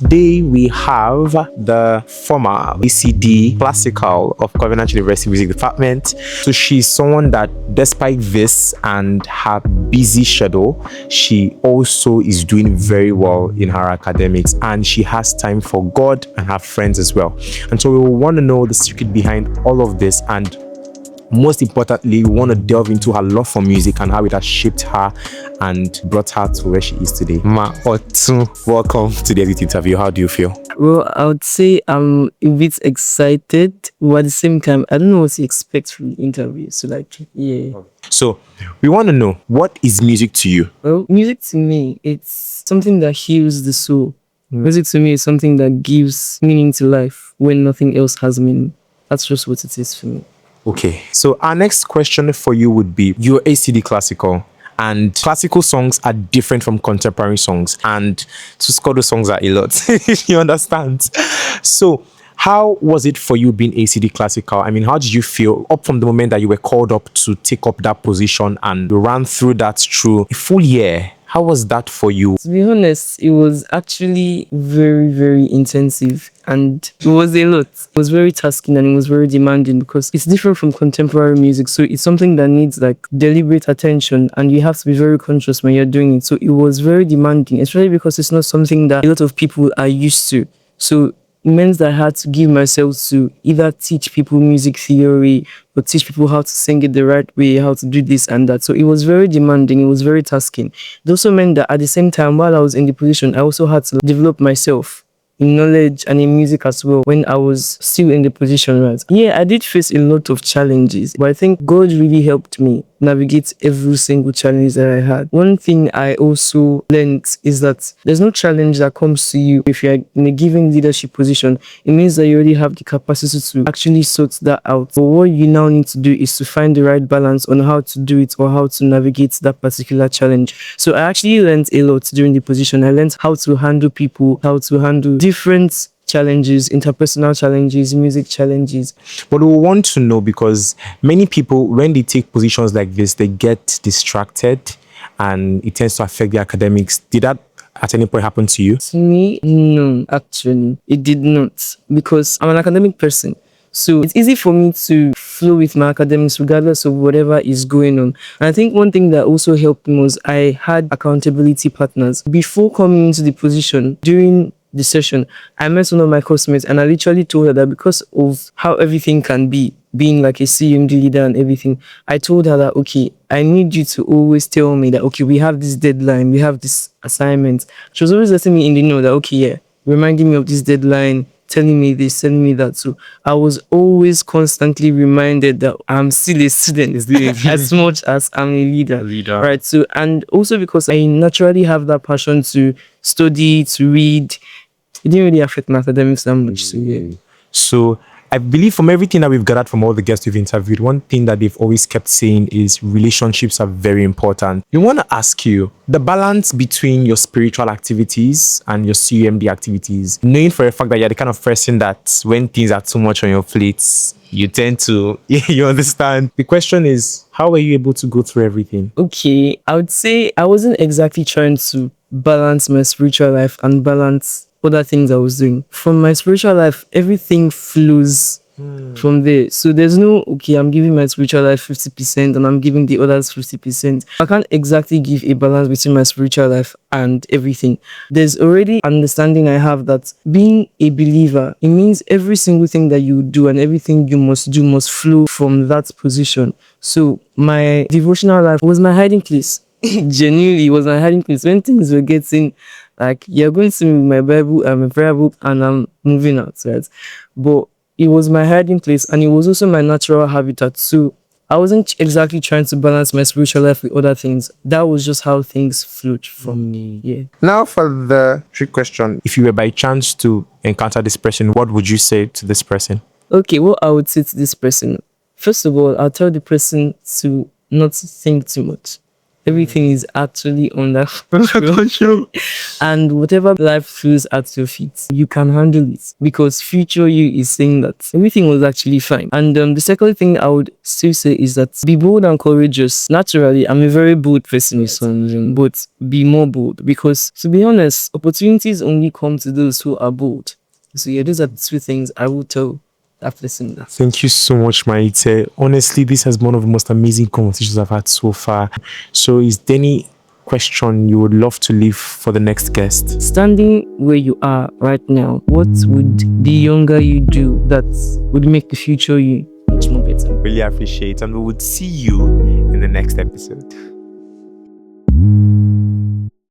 today we have the former ACD Classical of Covenant University Music Department. So she's someone that, despite this and her busy schedule, she also is doing very well in her academics, and she has time for God and her friends as well. And so we will want to know the secret behind all of this, and most importantly, we want to delve into her love for music and how it has shaped her and brought her to where she is today. Ma Ottun, welcome to the Edit interview. How do you feel? Well, I would say I'm a bit excited, but at the same time, I don't know what to expect from the interview. So, yeah. So, we want to know, what is music to you? Well, music to me, it's something that heals the soul. Music to me is something that gives meaning to life when nothing else has meaning. That's just what it is for me. Okay, so our next question for you would be, you're ACD Classical, and classical songs are different from contemporary songs, and to score those songs are a lot. You understand? So how was it for you being ACD Classical? I mean, how did you feel up from the moment that you were called up to take up that position and ran through that through a full year? How was that for you? To be honest, it was actually very, very intensive, and it was a lot. It was very tasking and it was very demanding because it's different from contemporary music. So it's something that needs like deliberate attention, and you have to be very conscious when you're doing it. So it was very demanding, especially because it's not something that a lot of people are used to. So it meant that I had to give myself to either teach people music theory or teach people how to sing it the right way, how to do this and that. So it was very demanding. It was very tasking. It also meant that at the same time, while I was in the position, I also had to develop myself in knowledge and in music as well when I was still in the position, right? Yeah, I did face a lot of challenges, but I think God really helped me navigate every single challenge that I had. One thing I also learned is that there's no challenge that comes to you if you're in a given leadership position. It means that you already have the capacity to actually sort that out. But what you now need to do is to find the right balance on how to do it or how to navigate that particular challenge. So I actually learned a lot during the position. I learned how to handle people, how to handle different challenges, interpersonal challenges, music challenges. But we want to know, because many people, when they take positions like this, they get distracted and it tends to affect their academics. Did that at any point happen to you? To me, no, actually, it did not, because I'm an academic person. So it's easy for me to flow with my academics regardless of whatever is going on. And I think one thing that also helped me was I had accountability partners. Before coming into the position, during the session, I met one of my classmates and I literally told her that because of how everything can be, being like a CUMD leader and everything, I told her that, okay, I need you to always tell me that, okay, we have this deadline, we have this assignment. She was always letting me in the know that, okay, yeah, reminding me of this deadline, telling me this, telling me that. So I was always constantly reminded that I'm still a student as much as I'm a leader. Right. So, and also because I naturally have that passion to study, to read, it didn't really affect my academics that much. So yeah. So I believe from everything that we've gathered from all the guests we've interviewed, one thing that they've always kept saying is relationships are very important. We want to ask you the balance between your spiritual activities and your CUMD activities, knowing for a fact that you're the kind of person that when things are too much on your plates, you tend to, you understand. The question is, how were you able to go through everything? Okay, I would say I wasn't exactly trying to balance my spiritual life and balance other things I was doing. From my spiritual life, everything flows from there. So there's no, okay, I'm giving my spiritual life 50% and I'm giving the others 50%. I can't exactly give a balance between my spiritual life and everything. There's already understanding I have that being a believer, it means every single thing that you do and everything you must do must flow from that position. So my devotional life was my hiding place. Genuinely, it was my hiding place. When things were getting like, you're going to me with my Bible and my prayer book and I'm moving out, right? But it was my hiding place and it was also my natural habitat. So I wasn't exactly trying to balance my spiritual life with other things. That was just how things flowed from me. Yeah. Now for the trick question. If you were by chance to encounter this person, what would you say to this person? Okay, what I would say to this person, first of all, I'll tell the person to not think too much. Everything is actually under control. And whatever life throws at your feet, you can handle it because future you is saying that everything was actually fine. And the second thing I would still say is that be bold and courageous. Naturally, I'm a very bold person, but be more bold because, to be honest, opportunities only come to those who are bold. So yeah, those are the two things I will tell that person. Thank you so much, Maite. Honestly, this has been one of the most amazing conversations I've had so far. So is there any question you would love to leave for the next guest? Standing where you are right now, what would the younger you do that would make the future you much more better? Really appreciate, and we would see you in the next episode.